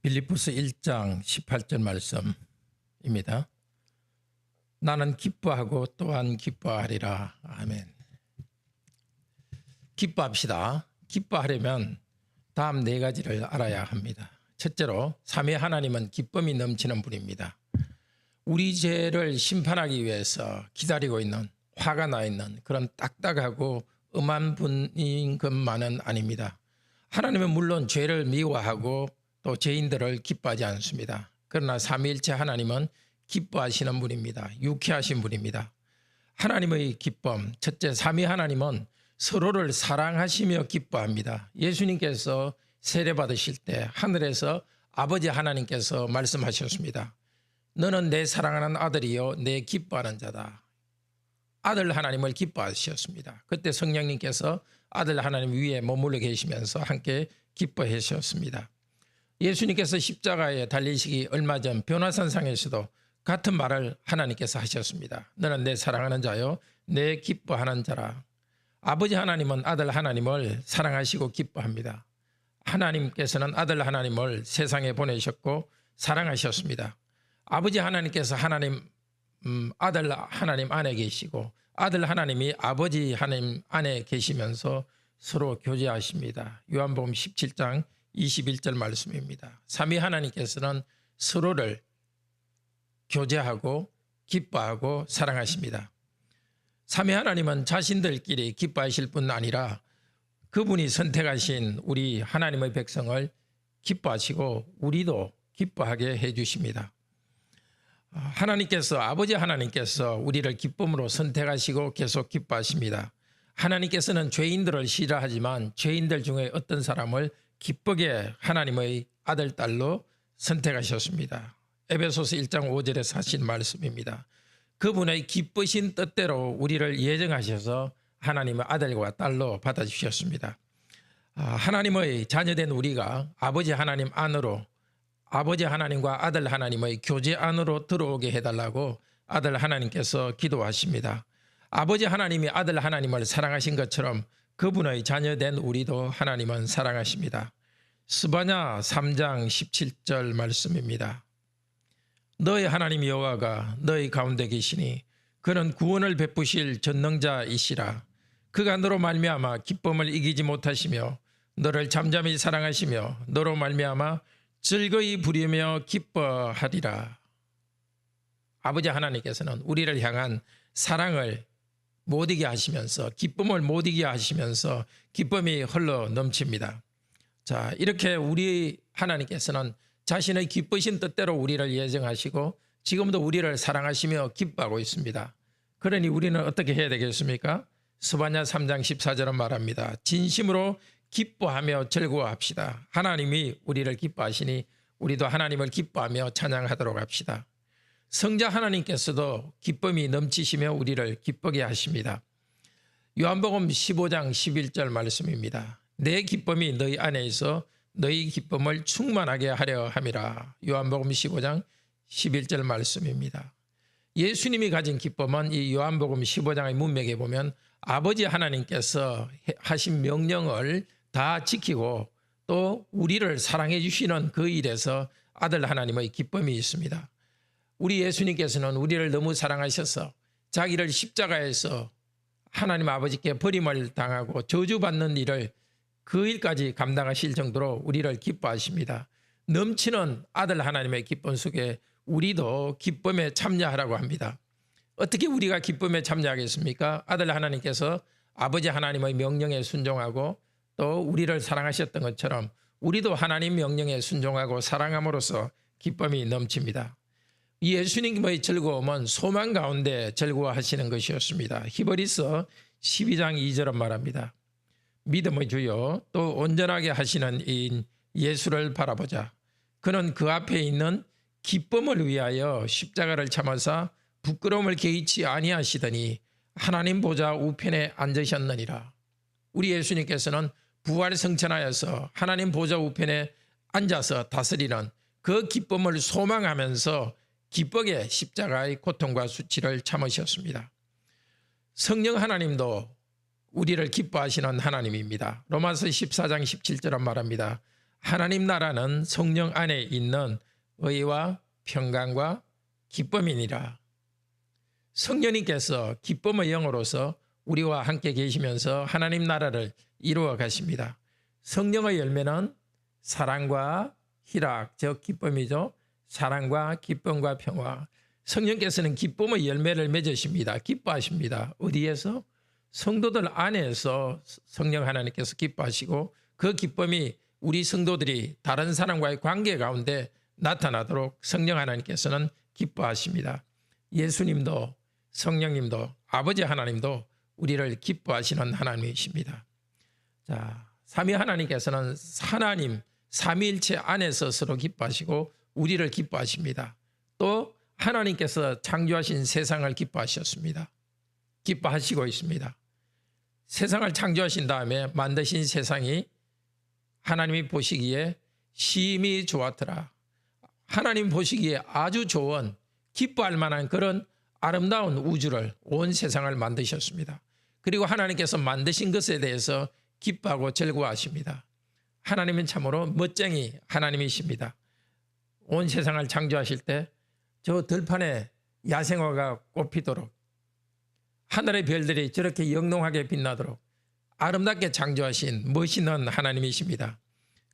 빌립보서 1장 18절 말씀입니다. 나는 기뻐하고 또한 기뻐하리라. 아멘. 기뻐합시다. 기뻐하려면 다음 네 가지를 알아야 합니다. 첫째로 삼위 하나님은 기쁨이 넘치는 분입니다. 우리 죄를 심판하기 위해서 기다리고 있는, 화가 나 있는 그런 딱딱하고 엄한 분인 것만은 아닙니다. 하나님은 물론 죄를 미워하고 또 죄인들을 기뻐하지 않습니다. 그러나 삼위일체 하나님은 기뻐하시는 분입니다. 유쾌하신 분입니다. 하나님의 기쁨, 첫째 삼위 하나님은 서로를 사랑하시며 기뻐합니다. 예수님께서 세례받으실 때 하늘에서 아버지 하나님께서 말씀하셨습니다. 너는 내 사랑하는 아들이요 내 기뻐하는 자다. 아들 하나님을 기뻐하셨습니다. 그때 성령님께서 아들 하나님 위에 머물러 계시면서 함께 기뻐하셨습니다. 예수님께서 십자가에 달리시기 얼마 전 변화산상에서도 같은 말을 하나님께서 하셨습니다. 너는 내 사랑하는 자요 내 기뻐하는 자라. 아버지 하나님은 아들 하나님을 사랑하시고 기뻐합니다. 하나님께서는 아들 하나님을 세상에 보내셨고 사랑하셨습니다. 아버지 하나님께서 아들 하나님 안에 계시고 아들 하나님이 아버지 하나님 안에 계시면서 서로 교제하십니다. 요한복음 17장 21절 말씀입니다. 삼위 하나님께서는 서로를 교제하고 기뻐하고 사랑하십니다. 삼위 하나님은 자신들끼리 기뻐하실 뿐 아니라 그분이 선택하신 우리 하나님의 백성을 기뻐하시고 우리도 기뻐하게 해주십니다. 아버지 하나님께서 우리를 기쁨으로 선택하시고 계속 기뻐하십니다. 하나님께서는 죄인들을 싫어하지만 죄인들 중에 어떤 사람을 기쁘게 하나님의 아들, 딸로 선택하셨습니다. 에베소서 1장 5절에서 하신 말씀입니다. 그분의 기쁘신 뜻대로 우리를 예정하셔서 하나님의 아들과 딸로 받아주셨습니다. 하나님의 자녀된 우리가 아버지 하나님 안으로, 아버지 하나님과 아들 하나님의 교제 안으로 들어오게 해달라고 아들 하나님께서 기도하십니다. 아버지 하나님이 아들 하나님을 사랑하신 것처럼 그분의 자녀된 우리도 하나님은 사랑하십니다. 스바냐 3장 17절 말씀입니다. 너희 하나님 여호와가 너희 가운데 계시니 그는 구원을 베푸실 전능자이시라. 그가 너로 말미암아 기쁨을 이기지 못하시며 너를 잠잠히 사랑하시며 너로 말미암아 즐거이 부리며 기뻐하리라. 아버지 하나님께서는 우리를 향한 사랑을 못 이게 하시면서 기쁨을 못 이게 하시면서 기쁨이 흘러 넘칩니다. 자, 이렇게 우리 하나님께서는 자신의 기쁘신 뜻대로 우리를 예정하시고 지금도 우리를 사랑하시며 기뻐하고 있습니다. 그러니 우리는 어떻게 해야 되겠습니까? 스바냐 3장 14절은 말합니다. 진심으로 기뻐하며 즐거워합시다. 하나님이 우리를 기뻐하시니 우리도 하나님을 기뻐하며 찬양하도록 합시다. 성자 하나님께서도 기쁨이 넘치시며 우리를 기쁘게 하십니다. 요한복음 15장 11절 말씀입니다. 내 기쁨이 너희 안에 있어 너희 기쁨을 충만하게 하려 함이라. 요한복음 15장 11절 말씀입니다. 예수님이 가진 기쁨은 이 요한복음 15장의 문맥에 보면 아버지 하나님께서 하신 명령을 다 지키고 또 우리를 사랑해 주시는 그 일에서 아들 하나님의 기쁨이 있습니다. 우리 예수님께서는 우리를 너무 사랑하셔서 자기를 십자가에서 하나님 아버지께 버림을 당하고 저주받는 일을 그 일까지 감당하실 정도로 우리를 기뻐하십니다. 넘치는 아들 하나님의 기쁨 속에 우리도 기쁨에 참여하라고 합니다. 어떻게 우리가 기쁨에 참여하겠습니까? 아들 하나님께서 아버지 하나님의 명령에 순종하고 또 우리를 사랑하셨던 것처럼 우리도 하나님 명령에 순종하고 사랑함으로써 기쁨이 넘칩니다. 예수님의 즐거움은 소망 가운데 즐거워하시는 것이었습니다. 히브리서 12장 2절은 말합니다. 믿음의 주요 또 온전하게 하시는 이인 예수를 바라보자. 그는 그 앞에 있는 기쁨을 위하여 십자가를 참으사 부끄러움을 개의치 아니하시더니 하나님 보좌 우편에 앉으셨느니라. 우리 예수님께서는 부활 성천하여서 하나님 보좌 우편에 앉아서 다스리는 그 기쁨을 소망하면서 기쁘게 십자가의 고통과 수치를 참으셨습니다. 성령 하나님도 우리를 기뻐하시는 하나님입니다. 로마서 14장 17절은 말합니다. 하나님 나라는 성령 안에 있는 의와 평강과 기쁨이니라. 성령님께서 기쁨의 영으로서 우리와 함께 계시면서 하나님 나라를 이루어 가십니다. 성령의 열매는 사랑과 희락, 즉 기쁨이죠. 사랑과 기쁨과 평화. 성령께서는 기쁨의 열매를 맺으십니다. 기뻐하십니다. 어디에서? 성도들 안에서 성령 하나님께서 기뻐하시고 그 기쁨이 우리 성도들이 다른 사람과의 관계 가운데 나타나도록 성령 하나님께서는 기뻐하십니다. 예수님도 성령님도 아버지 하나님도 우리를 기뻐하시는 하나님이십니다. 자, 삼위 하나님께서는 하나님 삼위일체 안에서 서로 기뻐하시고 우리를 기뻐하십니다. 또 하나님께서 창조하신 세상을 기뻐하셨습니다. 기뻐하시고 있습니다. 세상을 창조하신 다음에 만드신 세상이 하나님이 보시기에 심히 좋았더라. 하나님 보시기에 아주 좋은 기뻐할 만한 그런 아름다운 우주를 온 세상을 만드셨습니다. 그리고 하나님께서 만드신 것에 대해서 기뻐하고 즐거워하십니다. 하나님은 참으로 멋쟁이 하나님이십니다. 온 세상을 창조하실 때 저 들판에 야생화가 꽃피도록 하늘의 별들이 저렇게 영롱하게 빛나도록 아름답게 창조하신 멋있는 하나님이십니다.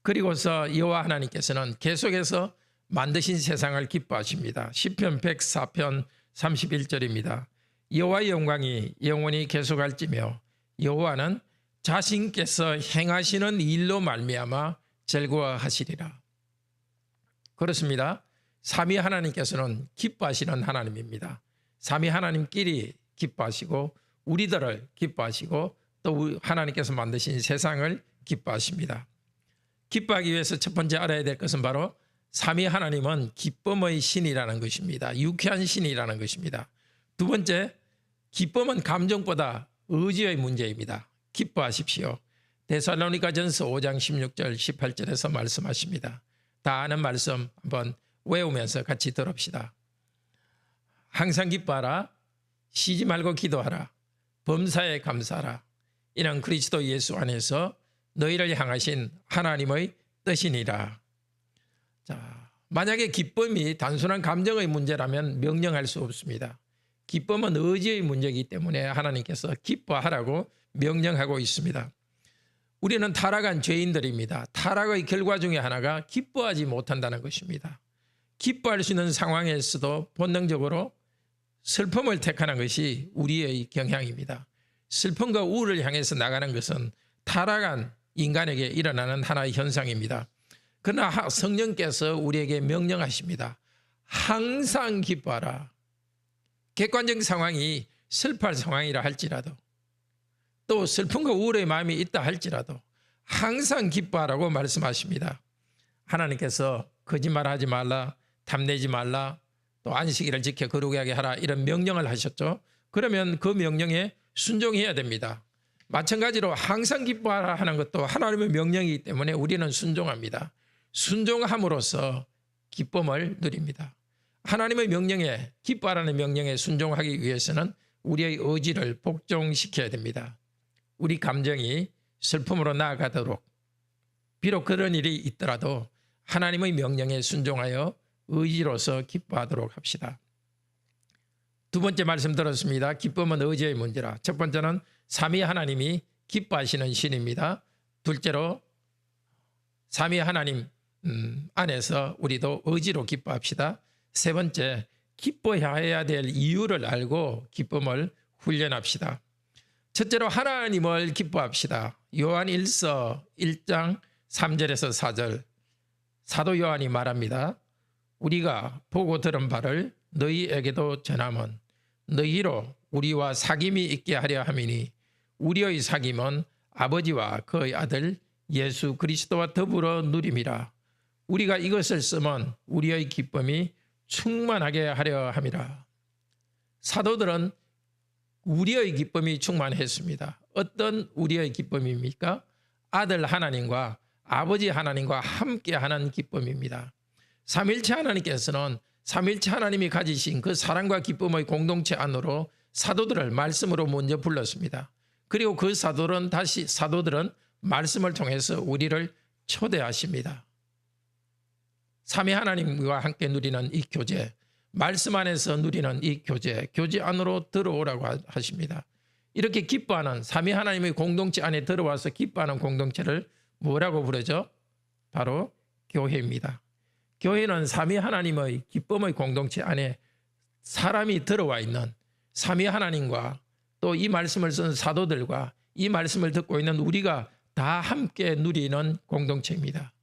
그리고서 여호와 하나님께서는 계속해서 만드신 세상을 기뻐하십니다. 시편 104편 31절입니다. 여호와의 영광이 영원히 계속할지며 여호와는 자신께서 행하시는 일로 말미암아 즐거워하시리라. 그렇습니다. 삼위 하나님께서는 기뻐하시는 하나님입니다. 삼위 하나님끼리 기뻐하시고 우리들을 기뻐하시고 또 하나님께서 만드신 세상을 기뻐하십니다. 기뻐하기 위해서 첫 번째 알아야 될 것은 바로 삼위 하나님은 기쁨의 신이라는 것입니다. 유쾌한 신이라는 것입니다. 두 번째, 기쁨은 감정보다 의지의 문제입니다. 기뻐하십시오. 데살로니가전서 5장 16절 18절에서 말씀하십니다. 다 아는 말씀 한번 외우면서 같이 들읍시다. 항상 기뻐하라. 쉬지 말고 기도하라. 범사에 감사하라. 이는 그리스도 예수 안에서 너희를 향하신 하나님의 뜻이니라. 자, 만약에 기쁨이 단순한 감정의 문제라면 명령할 수 없습니다. 기쁨은 의지의 문제이기 때문에 하나님께서 기뻐하라고 명령하고 있습니다. 우리는 타락한 죄인들입니다. 타락의 결과 중에 하나가 기뻐하지 못한다는 것입니다. 기뻐할 수 있는 상황에서도 본능적으로 슬픔을 택하는 것이 우리의 경향입니다. 슬픔과 우울을 향해서 나가는 것은 타락한 인간에게 일어나는 하나의 현상입니다. 그러나 성령께서 우리에게 명령하십니다. 항상 기뻐하라. 객관적인 상황이 슬퍼할 상황이라 할지라도 또 슬픔과 우울의 마음이 있다 할지라도 항상 기뻐하라고 말씀하십니다. 하나님께서 거짓말하지 말라, 탐내지 말라, 또 안식일을 지켜 거룩하게 하게 하라 이런 명령을 하셨죠. 그러면 그 명령에 순종해야 됩니다. 마찬가지로 항상 기뻐하라 하는 것도 하나님의 명령이기 때문에 우리는 순종합니다. 순종함으로써 기쁨을 누립니다. 하나님의 명령에 기뻐하라는 명령에 순종하기 위해서는 우리의 의지를 복종시켜야 됩니다. 우리 감정이 슬픔으로 나아가도록 비록 그런 일이 있더라도 하나님의 명령에 순종하여 의지로서 기뻐하도록 합시다. 두 번째 말씀 들었습니다. 기쁨은 의지의 문제라. 첫 번째는 삼위 하나님이 기뻐하시는 신입니다. 둘째로 삼위 하나님 안에서 우리도 의지로 기뻐합시다. 세 번째, 기뻐해야 될 이유를 알고 기쁨을 훈련합시다. 첫째로 하나님을 기뻐합시다. 요한 1서 1장 3절에서 4절 사도 요한이 말합니다. 우리가 보고 들은 바를 너희에게도 전함은 너희로 우리와 사귐이 있게 하려 함이니 우리의 사귐은 아버지와 그의 아들 예수 그리스도와 더불어 누림이라. 우리가 이것을 쓰면 우리의 기쁨이 충만하게 하려 함이라. 사도들은 우리의 기쁨이 충만했습니다. 어떤 우리의 기쁨입니까? 아들 하나님과 아버지 하나님과 함께하는 기쁨입니다. 삼일체 하나님께서는 삼일체 하나님이 가지신 그 사랑과 기쁨의 공동체 안으로 사도들을 말씀으로 먼저 불렀습니다. 그리고 그 사도들은 말씀을 통해서 우리를 초대하십니다. 삼위 하나님과 함께 누리는 이 교제, 말씀 안에서 누리는 이 교제 안으로 들어오라고 하십니다. 이렇게 기뻐하는 삼위 하나님의 공동체 안에 들어와서 기뻐하는 공동체를 뭐라고 부르죠? 바로 교회입니다. 교회는 삼위 하나님의 기쁨의 공동체 안에 사람이 들어와 있는 삼위 하나님과 또 이 말씀을 쓴 사도들과 이 말씀을 듣고 있는 우리가 다 함께 누리는 공동체입니다.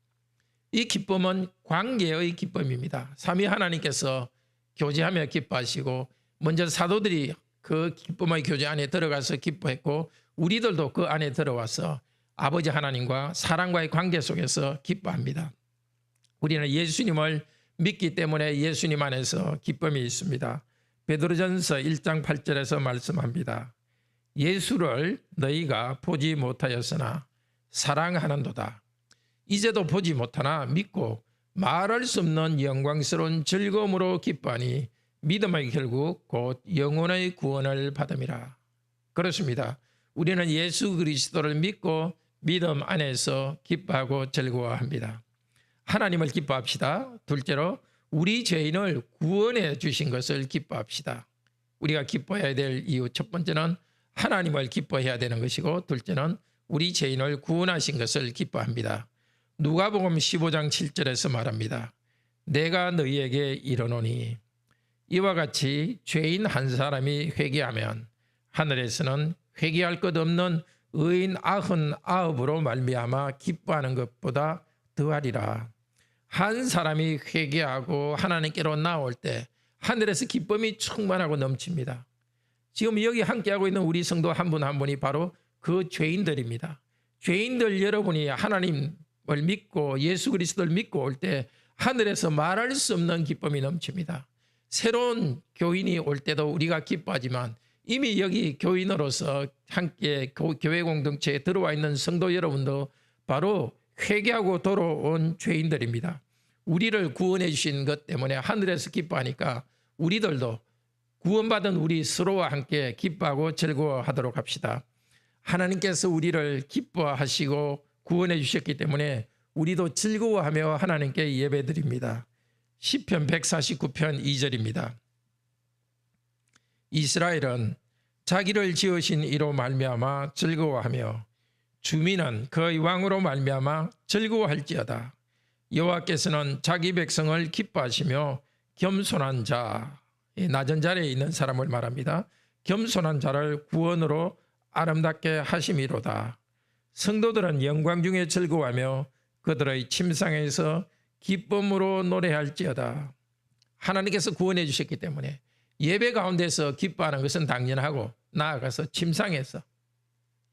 이 기쁨은 관계의 기쁨입니다. 삼위 하나님께서 교제하며 기뻐하시고 먼저 사도들이 그 기쁨의 교제 안에 들어가서 기뻐했고 우리들도 그 안에 들어와서 아버지 하나님과 사랑과의 관계 속에서 기뻐합니다. 우리는 예수님을 믿기 때문에 예수님 안에서 기쁨이 있습니다. 베드로전서 1장 8절에서 말씀합니다. 예수를 너희가 보지 못하였으나 사랑하는도다. 이제도 보지 못하나 믿고 말할 수 없는 영광스러운 즐거움으로 기뻐하니 믿음의 결국 곧 영혼의 구원을 받음이라. 그렇습니다. 우리는 예수 그리스도를 믿고 믿음 안에서 기뻐하고 즐거워합니다. 하나님을 기뻐합시다. 둘째로 우리 죄인을 구원해 주신 것을 기뻐합시다. 우리가 기뻐해야 될 이유 첫 번째는 하나님을 기뻐해야 되는 것이고 둘째는 우리 죄인을 구원하신 것을 기뻐합니다. 누가복음 15장 7절에서 말합니다. 내가 너희에게 이르노니 이와 같이 죄인 한 사람이 회개하면 하늘에서는 회개할 것 없는 의인 99으로 말미암아 기뻐하는 것보다 더하리라. 한 사람이 회개하고 하나님께로 나올 때 하늘에서 기쁨이 충만하고 넘칩니다. 지금 여기 함께하고 있는 우리 성도 한 분 한 분이 바로 그 죄인들입니다. 죄인들 여러분이 하나님을 믿고 예수 그리스도를 믿고 올 때 하늘에서 말할 수 없는 기쁨이 넘칩니다. 새로운 교인이 올 때도 우리가 기뻐하지만 이미 여기 교인으로서 함께 교회 공동체에 들어와 있는 성도 여러분도 바로 회개하고 돌아온 죄인들입니다. 우리를 구원해 주신 것 때문에 하늘에서 기뻐하니까 우리들도 구원받은 우리 서로와 함께 기뻐하고 즐거워하도록 합시다. 하나님께서 우리를 기뻐하시고 구원해 주셨기 때문에 우리도 즐거워하며 하나님께 예배드립니다. 시편 149편 2절입니다. 이스라엘은 자기를 지으신 이로 말미암아 즐거워하며 주민은 그의 왕으로 말미암아 즐거워할지어다. 여호와께서는 자기 백성을 기뻐하시며 겸손한 자, 낮은 자리에 있는 사람을 말합니다. 겸손한 자를 구원으로 아름답게 하심이로다. 성도들은 영광 중에 즐거워하며 그들의 침상에서 기쁨으로 노래할지어다. 하나님께서 구원해 주셨기 때문에 예배 가운데서 기뻐하는 것은 당연하고 나아가서 침상에서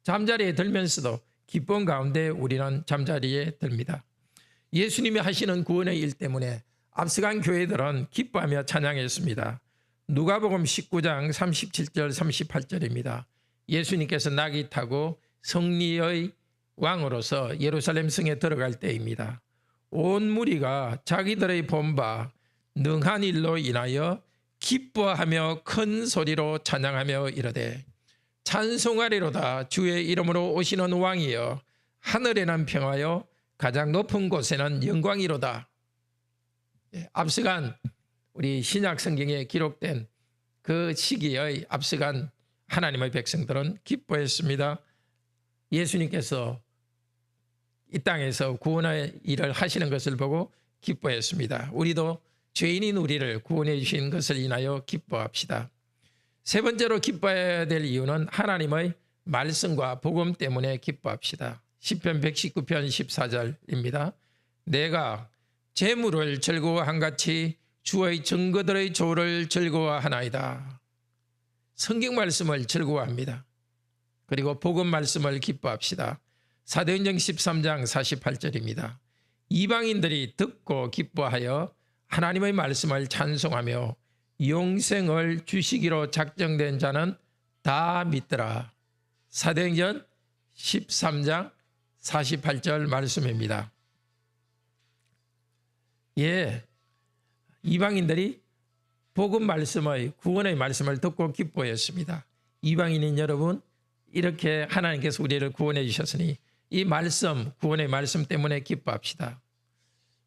잠자리에 들면서도 기쁨 가운데 우리는 잠자리에 듭니다. 예수님이 하시는 구원의 일 때문에 앞서간 교회들은 기뻐하며 찬양했습니다. 누가복음 19장 37절 38절입니다. 예수님께서 낙이 타고 승리의 왕으로서 예루살렘 성에 들어갈 때입니다. 온 무리가 자기들의 본바 능한 일로 인하여 기뻐하며 큰 소리로 찬양하며 이르되 찬송하리로다. 주의 이름으로 오시는 왕이여 하늘에는 평화여 가장 높은 곳에는 영광이로다. 앞서간 우리 신약 성경에 기록된 그 시기의 앞서간 하나님의 백성들은 기뻐했습니다. 예수님께서 이 땅에서 구원의 일을 하시는 것을 보고 기뻐했습니다. 우리도 죄인인 우리를 구원해 주신 것을 인하여 기뻐합시다. 세 번째로 기뻐해야 될 이유는 하나님의 말씀과 복음 때문에 기뻐합시다. 시편 119편 14절입니다. 내가 재물을 즐거워한 같이 주의 증거들의 조를 즐거워하나이다. 성경 말씀을 즐거워합니다. 그리고 복음 말씀을 기뻐합시다. 사도행전 13장 48절입니다. 이방인들이 듣고 기뻐하여 하나님의 말씀을 찬송하며 영생을 주시기로 작정된 자는 다 믿더라. 사도행전 13장 48절 말씀입니다. 이방인들이 복음 말씀의 구원의 말씀을 듣고 기뻐했습니다. 이방인인 여러분, 이렇게 하나님께서 우리를 구원해 주셨으니 이 말씀, 구원의 말씀 때문에 기뻐합시다.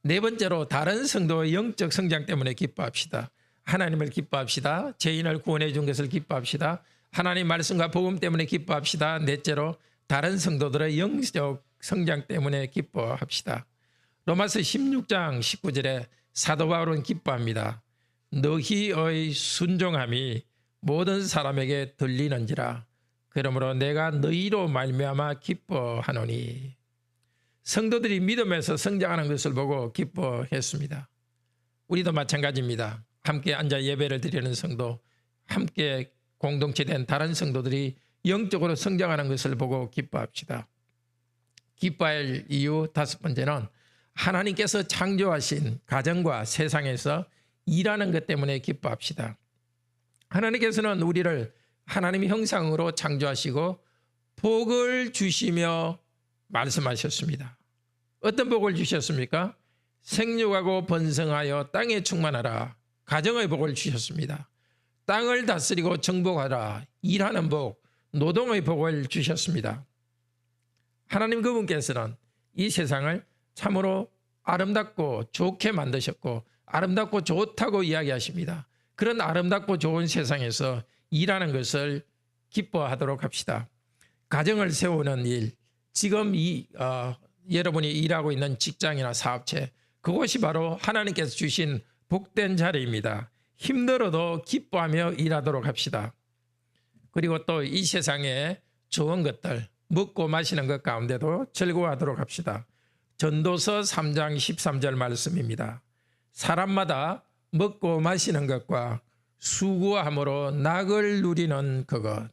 네 번째로 다른 성도의 영적 성장 때문에 기뻐합시다. 하나님을 기뻐합시다. 죄인을 구원해 준 것을 기뻐합시다. 하나님 말씀과 복음 때문에 기뻐합시다. 넷째로 다른 성도들의 영적 성장 때문에 기뻐합시다. 로마서 16장 19절에 사도 바울은 기뻐합니다. 너희의 순종함이 모든 사람에게 들리는지라. 그러므로 내가 너희로 말미암아 기뻐하노니. 성도들이 믿음에서 성장하는 것을 보고 기뻐했습니다. 우리도 마찬가지입니다. 함께 앉아 예배를 드리는 성도, 함께 공동체된 다른 성도들이 영적으로 성장하는 것을 보고 기뻐합시다. 기뻐할 이유 다섯 번째는 하나님께서 창조하신 가정과 세상에서 일하는 것 때문에 기뻐합시다. 하나님께서는 우리를 하나님의 형상으로 창조하시고 복을 주시며 말씀하셨습니다. 어떤 복을 주셨습니까? 생육하고 번성하여 땅에 충만하라. 가정의 복을 주셨습니다. 땅을 다스리고 정복하라. 일하는 복, 노동의 복을 주셨습니다. 하나님 그분께서는 이 세상을 참으로 아름답고 좋게 만드셨고 아름답고 좋다고 이야기하십니다. 그런 아름답고 좋은 세상에서 일하는 것을 기뻐하도록 합시다. 가정을 세우는 일, 지금 여러분이 일하고 있는 직장이나 사업체, 그것이 바로 하나님께서 주신 복된 자리입니다. 힘들어도 기뻐하며 일하도록 합시다. 그리고 또 이 세상에 좋은 것들, 먹고 마시는 것 가운데도 즐거워하도록 합시다. 전도서 3장 13절 말씀입니다. 사람마다 먹고 마시는 것과 수고함으로 낙을 누리는 그것.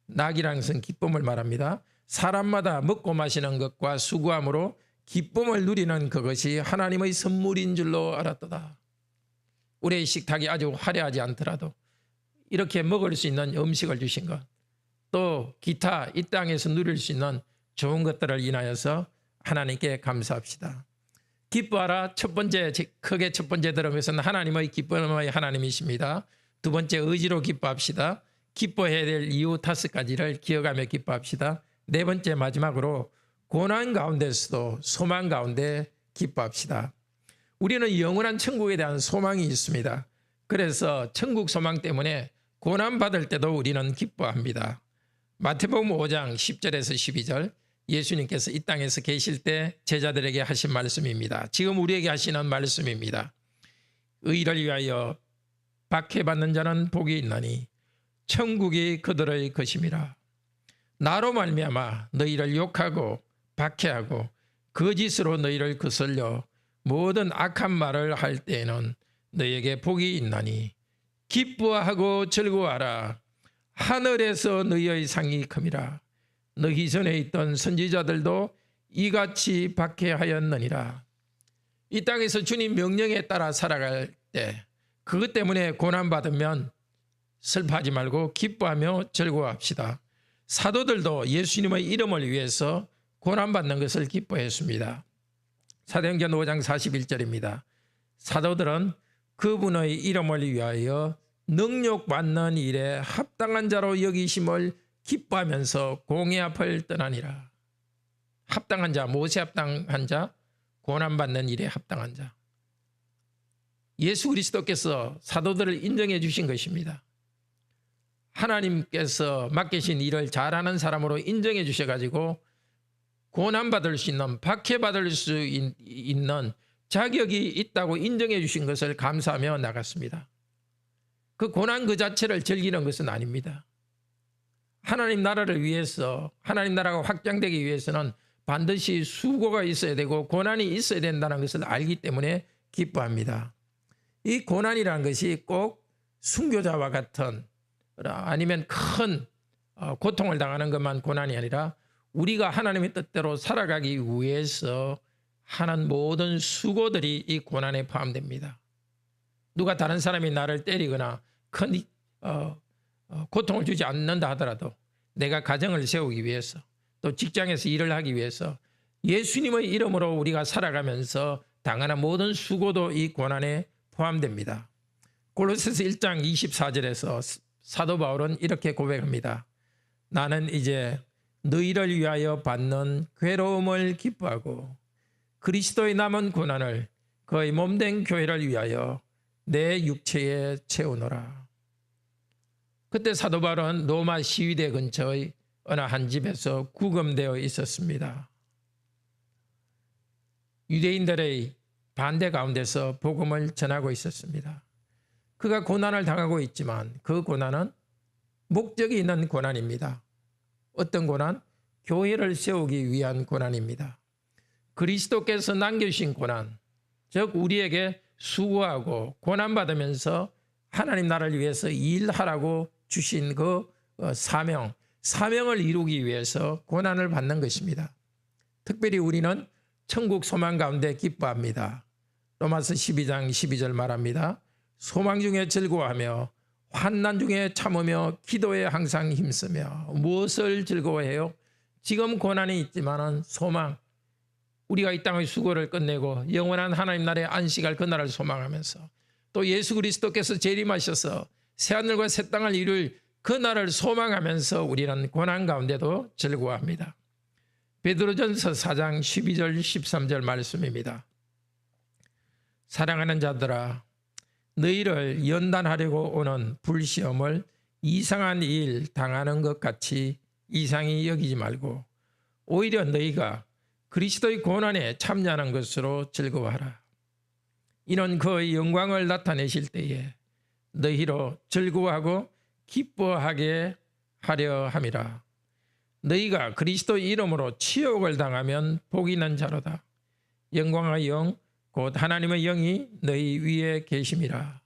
낙이라는 것은 기쁨을 말합니다. 사람마다 먹고 마시는 것과 수고함으로 기쁨을 누리는 그것이 하나님의 선물인 줄로 알았도다. 우리의 식탁이 아주 화려하지 않더라도 이렇게 먹을 수 있는 음식을 주신 것, 또 기타 이 땅에서 누릴 수 있는 좋은 것들을 인하여서 하나님께 감사합시다. 기뻐하라. 크게 첫 번째 들은 것은 하나님의 기쁨의 하나님이십니다. 두 번째, 의지로 기뻐합시다. 기뻐해야 될 이유 다섯 가지를 기억하며 기뻐합시다. 네 번째, 마지막으로 고난 가운데서도 소망 가운데 기뻐합시다. 우리는 영원한 천국에 대한 소망이 있습니다. 그래서 천국 소망 때문에 고난 받을 때도 우리는 기뻐합니다. 마태복음 5장 10절에서 12절, 예수님께서 이 땅에서 계실 때 제자들에게 하신 말씀입니다. 지금 우리에게 하시는 말씀입니다. 의를 위하여 박해받는 자는 복이 있나니 천국이 그들의 것임이라. 나로 말미암아 너희를 욕하고 박해하고 거짓으로 너희를 거슬려 모든 악한 말을 할 때에는 너희에게 복이 있나니 기뻐하고 즐거워하라. 하늘에서 너희의 상이 큼이라. 너희 전에 있던 선지자들도 이같이 박해하였느니라. 이 땅에서 주님 명령에 따라 살아갈 때 그것 때문에 고난받으면 슬퍼하지 말고 기뻐하며 즐거워합시다. 사도들도 예수님의 이름을 위해서 고난받는 것을 기뻐했습니다. 사도행전 5장 41절입니다. 사도들은 그분의 이름을 위하여 능욕받는 일에 합당한 자로 여기심을 기뻐하면서 공의 앞을 떠나니라. 합당한 자, 무엇에 합당한 자? 고난받는 일에 합당한 자. 예수 그리스도께서 사도들을 인정해 주신 것입니다. 하나님께서 맡기신 일을 잘하는 사람으로 인정해 주셔가지고 고난받을 수 있는, 박해받을 수 있는 자격이 있다고 인정해 주신 것을 감사하며 나갔습니다. 그 고난 그 자체를 즐기는 것은 아닙니다. 하나님 나라를 위해서, 하나님 나라가 확장되기 위해서는 반드시 수고가 있어야 되고 고난이 있어야 된다는 것을 알기 때문에 기뻐합니다. 이 고난이라는 것이 꼭 순교자와 같은 아니면 큰 고통을 당하는 것만 고난이 아니라 우리가 하나님의 뜻대로 살아가기 위해서 하는 모든 수고들이 이 고난에 포함됩니다. 누가 다른 사람이 나를 때리거나 큰 고통을 주지 않는다 하더라도 내가 가정을 세우기 위해서 또 직장에서 일을 하기 위해서 예수님의 이름으로 우리가 살아가면서 당하는 모든 수고도 이 고난에 포함됩니다. 골로새서 1장 24절에서 사도 바울은 이렇게 고백합니다. 나는 이제 너희를 위하여 받는 괴로움을 기뻐하고 그리스도의 남은 고난을 그의 몸된 교회를 위하여 내 육체에 채우노라. 그때 사도 바울은 로마 시위대 근처의 어느 한 집에서 구금되어 있었습니다. 유대인들의 반대 가운데서 복음을 전하고 있었습니다. 그가 고난을 당하고 있지만 그 고난은 목적이 있는 고난입니다. 어떤 고난? 교회를 세우기 위한 고난입니다. 그리스도께서 남겨주신 고난, 즉 우리에게 수고하고 고난받으면서 하나님 나라를 위해서 일하라고 주신 그 사명을 이루기 위해서 고난을 받는 것입니다. 특별히 우리는 천국 소망 가운데 기뻐합니다. 로마서 12장 12절 말합니다. 소망 중에 즐거워하며 환난 중에 참으며 기도에 항상 힘쓰며. 무엇을 즐거워해요? 지금 고난이 있지만은 소망, 우리가 이 땅의 수고를 끝내고 영원한 하나님 나라의 안식할 그 날을 소망하면서 또 예수 그리스도께서 재림하셔서 새하늘과 새 땅을 이룰 그 날을 소망하면서 우리는 고난 가운데도 즐거워합니다. 베드로전서 4장 12절 13절 말씀입니다. 사랑하는 자들아, 너희를 연단하려고 오는 불시험을 이상한 일 당하는 것 같이 이상히 여기지 말고 오히려 너희가 그리스도의 고난에 참여하는 것으로 즐거워하라. 이는 그의 영광을 나타내실 때에 너희로 즐거워하고 기뻐하게 하려 함이라. 너희가 그리스도의 이름으로 치욕을 당하면 복이 있는 자로다. 영광의 영 곧 하나님의 영이 너희 위에 계심이라.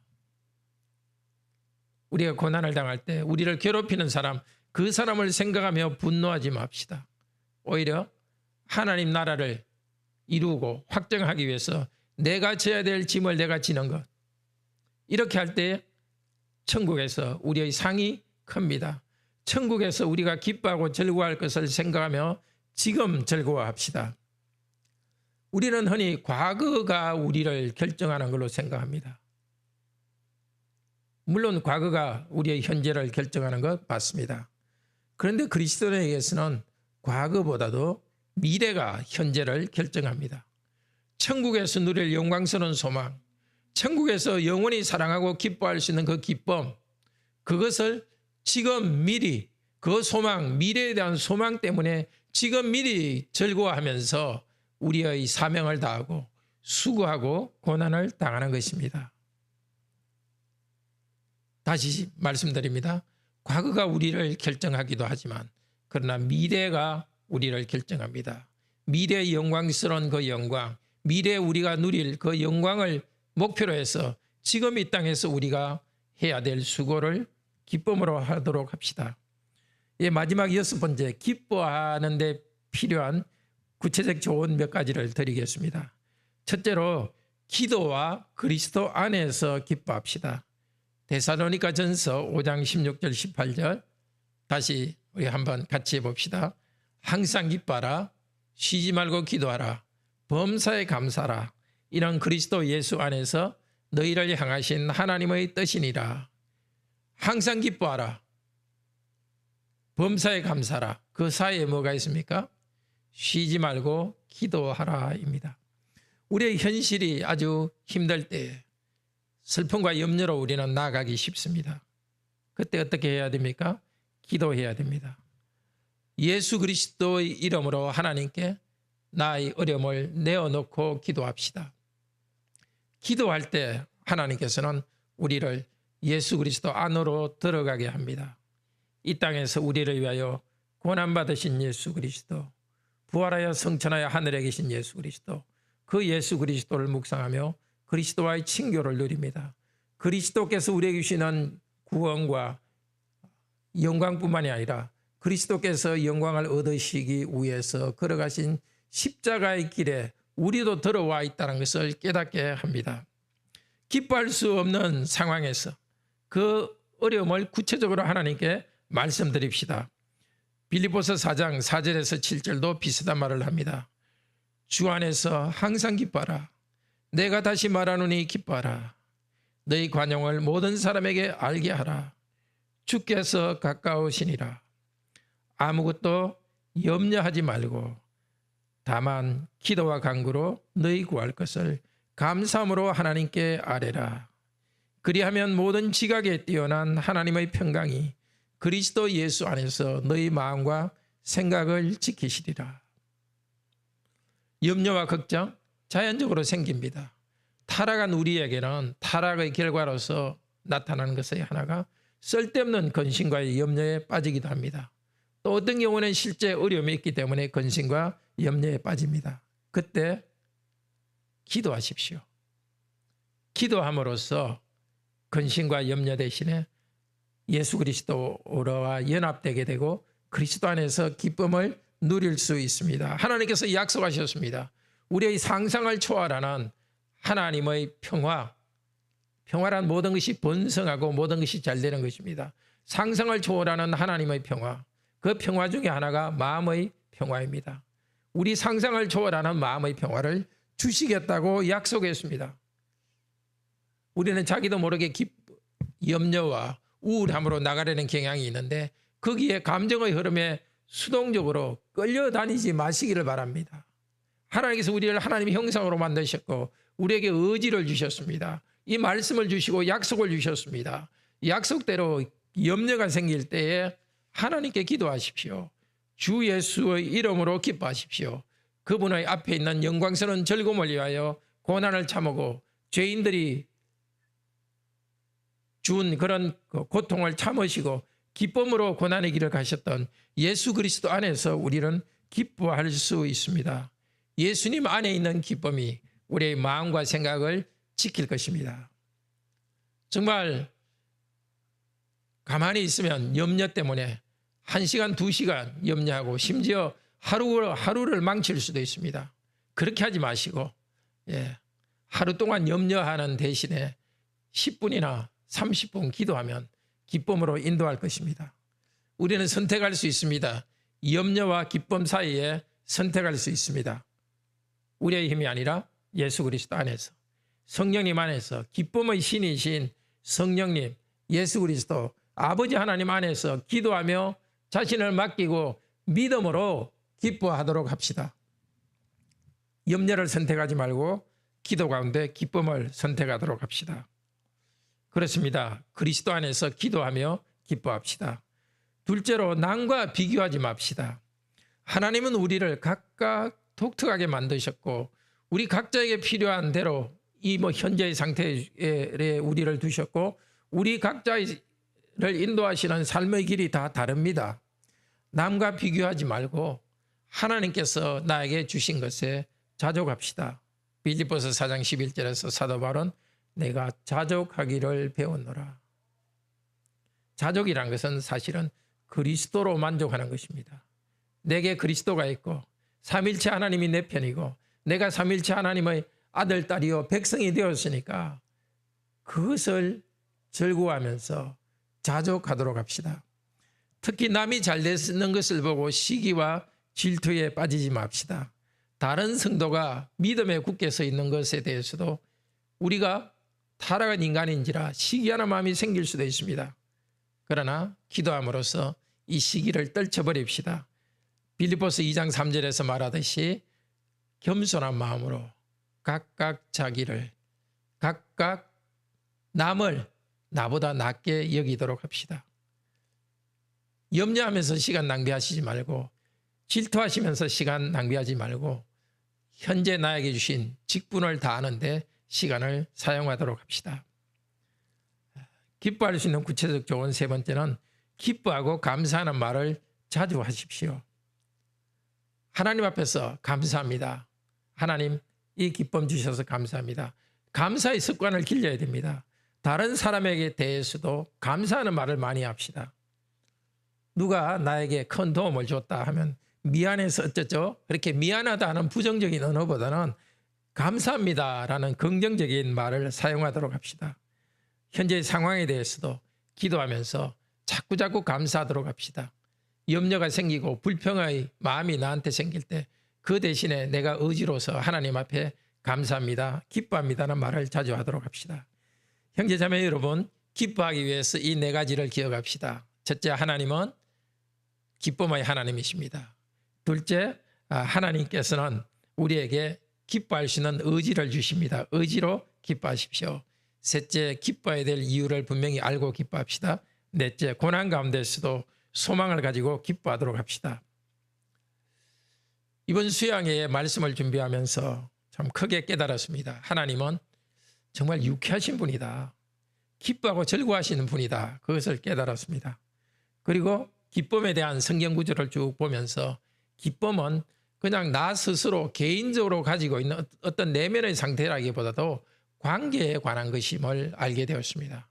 우리가 고난을 당할 때 우리를 괴롭히는 사람, 그 사람을 생각하며 분노하지 맙시다. 오히려 하나님 나라를 이루고 확정하기 위해서 내가 져야 될 짐을 내가 지는 것, 이렇게 할 때 천국에서 우리의 상이 큽니다. 천국에서 우리가 기뻐하고 즐거워할 것을 생각하며 지금 즐거워합시다. 우리는 흔히 과거가 우리를 결정하는 걸로 생각합니다. 물론 과거가 우리의 현재를 결정하는 것 맞습니다. 그런데 그리스도인에게서는 과거보다도 미래가 현재를 결정합니다. 천국에서 누릴 영광스러운 소망, 천국에서 영원히 사랑하고 기뻐할 수 있는 그 기쁨, 그것을 지금 미리, 그 소망, 미래에 대한 소망 때문에 지금 미리 즐거워하면서 우리의 사명을 다하고 수고하고 고난을 당하는 것입니다. 다시 말씀드립니다. 과거가 우리를 결정하기도 하지만 그러나 미래가 우리를 결정합니다. 미래의 영광스러운 그 영광, 미래에 우리가 누릴 그 영광을 목표로 해서 지금 이 땅에서 우리가 해야 될 수고를 기쁨으로 하도록 합시다. 마지막 6번째, 기뻐하는 데 필요한 구체적 조언 몇 가지를 드리겠습니다. 첫째로 기도와 그리스도 안에서 기뻐합시다. 데살로니가전서 5장 16절 18절 다시 우리 한번 같이 해봅시다. 항상 기뻐하라, 쉬지 말고 기도하라, 범사에 감사하라. 이런 그리스도 예수 안에서 너희를 향하신 하나님의 뜻이니라. 항상 기뻐하라, 범사에 감사하라. 그 사이에 뭐가 있습니까? 쉬지 말고 기도하라입니다. 우리의 현실이 아주 힘들 때 슬픔과 염려로 우리는 나아가기 쉽습니다. 그때 어떻게 해야 됩니까? 기도해야 됩니다. 예수 그리스도의 이름으로 하나님께 나의 어려움을 내어놓고 기도합시다. 기도할 때 하나님께서는 우리를 예수 그리스도 안으로 들어가게 합니다. 이 땅에서 우리를 위하여 고난받으신 예수 그리스도, 부활하여 성천하여 하늘에 계신 예수 그리스도, 그 예수 그리스도를 묵상하며 그리스도와의 친교를 누립니다. 그리스도께서 우리에게 주시는 구원과 영광뿐만이 아니라 그리스도께서 영광을 얻으시기 위해서 걸어가신 십자가의 길에 우리도 들어와 있다는 것을 깨닫게 합니다. 기뻐할 수 없는 상황에서 그 어려움을 구체적으로 하나님께 말씀드립시다. 빌립보서 4장 4절에서 7절도 비슷한 말을 합니다. 주 안에서 항상 기뻐하라. 내가 다시 말하노니 기뻐하라. 너희 관용을 모든 사람에게 알게 하라. 주께서 가까우시니라. 아무것도 염려하지 말고 다만 기도와 간구로 너희 구할 것을 감사함으로 하나님께 아뢰라. 그리하면 모든 지각에 뛰어난 하나님의 평강이 그리스도 예수 안에서 너희 마음과 생각을 지키시리라. 염려와 걱정 자연적으로 생깁니다. 타락한 우리에게는 타락의 결과로서 나타나는 것의 하나가 쓸데없는 근심과 염려에 빠지기도 합니다. 또 어떤 경우는 실제 어려움이 있기 때문에 근심과 염려에 빠집니다. 그때 기도하십시오. 기도함으로써 근심과 염려 대신에 예수 그리스도와 연합되게 되고 그리스도 안에서 기쁨을 누릴 수 있습니다. 하나님께서 약속하셨습니다. 우리의 상상을 초월하는 하나님의 평화란 모든 것이 번성하고 모든 것이 잘 되는 것입니다. 상상을 초월하는 하나님의 평화, 그 평화 중에 하나가 마음의 평화입니다. 우리 상상을 초월하는 마음의 평화를 주시겠다고 약속했습니다. 우리는 자기도 모르게 염려와 우울함으로 나가려는 경향이 있는데 거기에 감정의 흐름에 수동적으로 끌려다니지 마시기를 바랍니다. 하나님께서 우리를 하나님의 형상으로 만드셨고 우리에게 의지를 주셨습니다. 이 말씀을 주시고 약속을 주셨습니다. 약속대로 염려가 생길 때에 하나님께 기도하십시오. 주 예수의 이름으로 기뻐하십시오. 그분의 앞에 있는 영광스러운 즐거움을 위하여 고난을 참고 죄인들이 준 그런 고통을 참으시고 기쁨으로 고난의 길을 가셨던 예수 그리스도 안에서 우리는 기뻐할 수 있습니다. 예수님 안에 있는 기쁨이 우리의 마음과 생각을 지킬 것입니다. 정말 가만히 있으면 염려 때문에 1시간, 2시간 염려하고 심지어 하루를 망칠 수도 있습니다. 그렇게 하지 마시고 하루 동안 염려하는 대신에 10분이나 30분 기도하면 기쁨으로 인도할 것입니다. 우리는 선택할 수 있습니다. 염려와 기쁨 사이에 선택할 수 있습니다. 우리의 힘이 아니라 예수 그리스도 안에서 성령님 안에서 기쁨의 신이신 성령님 예수 그리스도 아버지 하나님 안에서 기도하며 자신을 맡기고 믿음으로 기뻐하도록 합시다. 염려를 선택하지 말고 기도 가운데 기쁨을 선택하도록 합시다. 그렇습니다. 그리스도 안에서 기도하며 기뻐합시다. 둘째로 남과 비교하지 맙시다. 하나님은 우리를 각각 독특하게 만드셨고 우리 각자에게 필요한 대로 이 현재의 상태에 우리를 두셨고 우리 각자를 인도하시는 삶의 길이 다 다릅니다. 남과 비교하지 말고 하나님께서 나에게 주신 것에 자족합시다. 빌립보서 4장 11절에서 사도 바울은 내가 자족하기를 배웠노라. 자족이란 것은 사실은 그리스도로 만족하는 것입니다. 내게 그리스도가 있고 삼일체 하나님이 내 편이고 내가 삼일체 하나님의 아들, 딸이요 백성이 되었으니까 그것을 즐거워하면서 자족하도록 합시다. 특히 남이 잘 되는 것을 보고 시기와 질투에 빠지지 맙시다. 다른 성도가 믿음에 굳게 서 있는 것에 대해서도 우리가 타락한 인간인지라 시기하는 마음이 생길 수도 있습니다. 그러나 기도함으로써 이 시기를 떨쳐버립시다. 빌립보서 2장 3절에서 말하듯이 겸손한 마음으로 각각 자기를 각각 남을 나보다 낫게 여기도록 합시다. 염려하면서 시간 낭비하시지 말고 질투하시면서 시간 낭비하지 말고 현재 나에게 주신 직분을 다하는데 시간을 사용하도록 합시다. 기뻐할 수 있는 구체적 조언 세 번째는 기뻐하고 감사하는 말을 자주 하십시오. 하나님 앞에서 감사합니다. 하나님 이 기쁨 주셔서 감사합니다. 감사의 습관을 길러야 됩니다. 다른 사람에게 대해서도 감사하는 말을 많이 합시다. 누가 나에게 큰 도움을 줬다 하면 미안해서 어쩌죠? 그렇게 미안하다 하는 부정적인 언어보다는 감사합니다라는 긍정적인 말을 사용하도록 합시다. 현재의 상황에 대해서도 기도하면서 자꾸자꾸 감사하도록 합시다. 염려가 생기고 불평의 마음이 나한테 생길 때 그 대신에 내가 의지로서 하나님 앞에 감사합니다, 기뻐합니다는 말을 자주 하도록 합시다. 형제자매 여러분, 기뻐하기 위해서 이 네 가지를 기억합시다. 첫째, 하나님은 기쁨의 하나님이십니다. 둘째, 하나님께서는 우리에게 기뻐할 수 있는 의지를 주십니다. 의지로 기뻐하십시오. 셋째, 기뻐해야 될 이유를 분명히 알고 기뻐합시다. 넷째, 고난 가운데서도 소망을 가지고 기뻐하도록 합시다. 이번 수양회의 말씀을 준비하면서 참 크게 깨달았습니다. 하나님은 정말 유쾌하신 분이다. 기뻐하고 즐거워하시는 분이다. 그것을 깨달았습니다. 그리고 기쁨에 대한 성경 구절을 쭉 보면서 기쁨은 그냥 나 스스로 개인적으로 가지고 있는 어떤 내면의 상태라기보다도 관계에 관한 것임을 알게 되었습니다.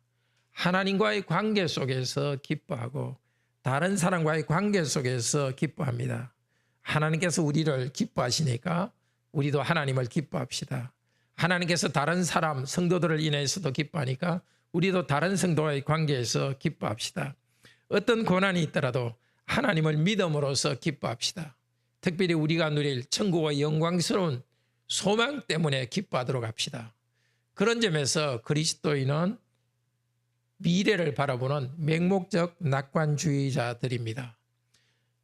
하나님과의 관계 속에서 기뻐하고 다른 사람과의 관계 속에서 기뻐합니다. 하나님께서 우리를 기뻐하시니까 우리도 하나님을 기뻐합시다. 하나님께서 다른 사람, 성도들을 인해서도 기뻐하니까 우리도 다른 성도와의 관계에서 기뻐합시다. 어떤 고난이 있더라도 하나님을 믿음으로써 기뻐합시다. 특별히 우리가 누릴 천국의 영광스러운 소망 때문에 기뻐하도록 합시다. 그런 점에서 그리스도인은 미래를 바라보는 맹목적 낙관주의자들입니다.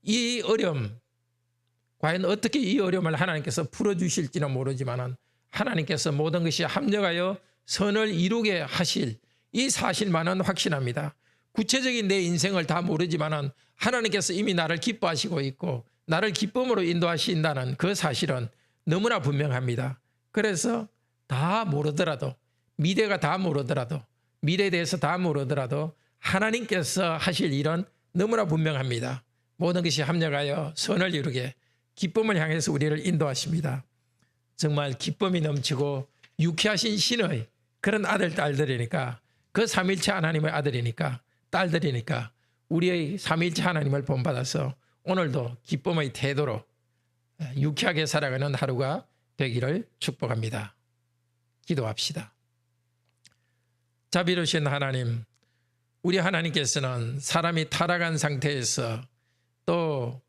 이 어려움, 과연 어떻게 이 어려움을 하나님께서 풀어주실지는 모르지만 하나님께서 모든 것이 합력하여 선을 이루게 하실 이 사실만은 확신합니다. 구체적인 내 인생을 다 모르지만 하나님께서 이미 나를 기뻐하시고 있고 나를 기쁨으로 인도하신다는 그 사실은 너무나 분명합니다. 그래서 다 모르더라도, 미래가 다 모르더라도, 미래에 대해서 다 모르더라도 하나님께서 하실 일은 너무나 분명합니다. 모든 것이 합력하여 선을 이루게 기쁨을 향해서 우리를 인도하십니다. 정말 기쁨이 넘치고 유쾌하신 신의 그런 아들, 딸들이니까, 그 삼위일체 하나님의 아들이니까, 딸들이니까 우리의 삼위일체 하나님을 본받아서 오늘도 기쁨의 태도로 유쾌하게 살아가는 하루가 되기를 축복합니다. 기도합시다. 자비로우신 하나님, 우리 하나님께서는 사람이 타락한 상태에서 또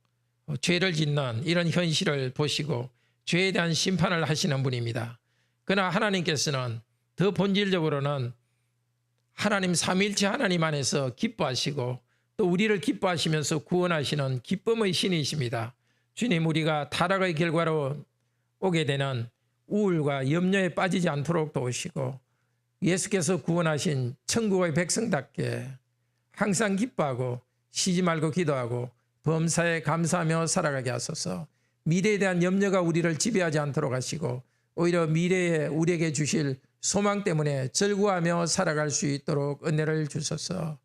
죄를 짓는 이런 현실을 보시고 죄에 대한 심판을 하시는 분입니다. 그러나 하나님께서는 더 본질적으로는 하나님 삼위일체 하나님 안에서 기뻐하시고 또 우리를 기뻐하시면서 구원하시는 기쁨의 신이십니다. 주님, 우리가 타락의 결과로 오게 되는 우울과 염려에 빠지지 않도록 도우시고 예수께서 구원하신 천국의 백성답게 항상 기뻐하고 쉬지 말고 기도하고 범사에 감사하며 살아가게 하소서. 미래에 대한 염려가 우리를 지배하지 않도록 하시고 오히려 미래에 우리에게 주실 소망 때문에 즐거워하며 살아갈 수 있도록 은혜를 주소서.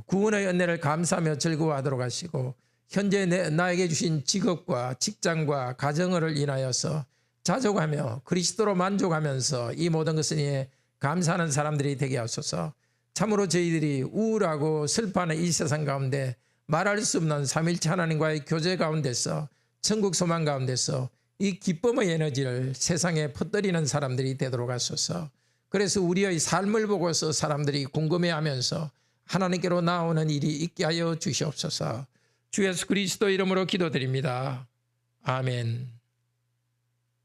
구원의 은혜를 감사하며 즐거워하도록 하시고 현재 나에게 주신 직업과 직장과 가정을 인하여서 자족하며 그리스도로 만족하면서 이 모든 것을 위해 감사하는 사람들이 되게 하소서. 참으로 저희들이 우울하고 슬퍼하는 이 세상 가운데 말할 수 없는 삼위일체 하나님과의 교제 가운데서 천국 소망 가운데서 이 기쁨의 에너지를 세상에 퍼뜨리는 사람들이 되도록 하소서. 그래서 우리의 삶을 보고서 사람들이 궁금해하면서 하나님께로 나오는 일이 있게 하여 주시옵소서. 주 예수 그리스도 이름으로 기도드립니다. 아멘.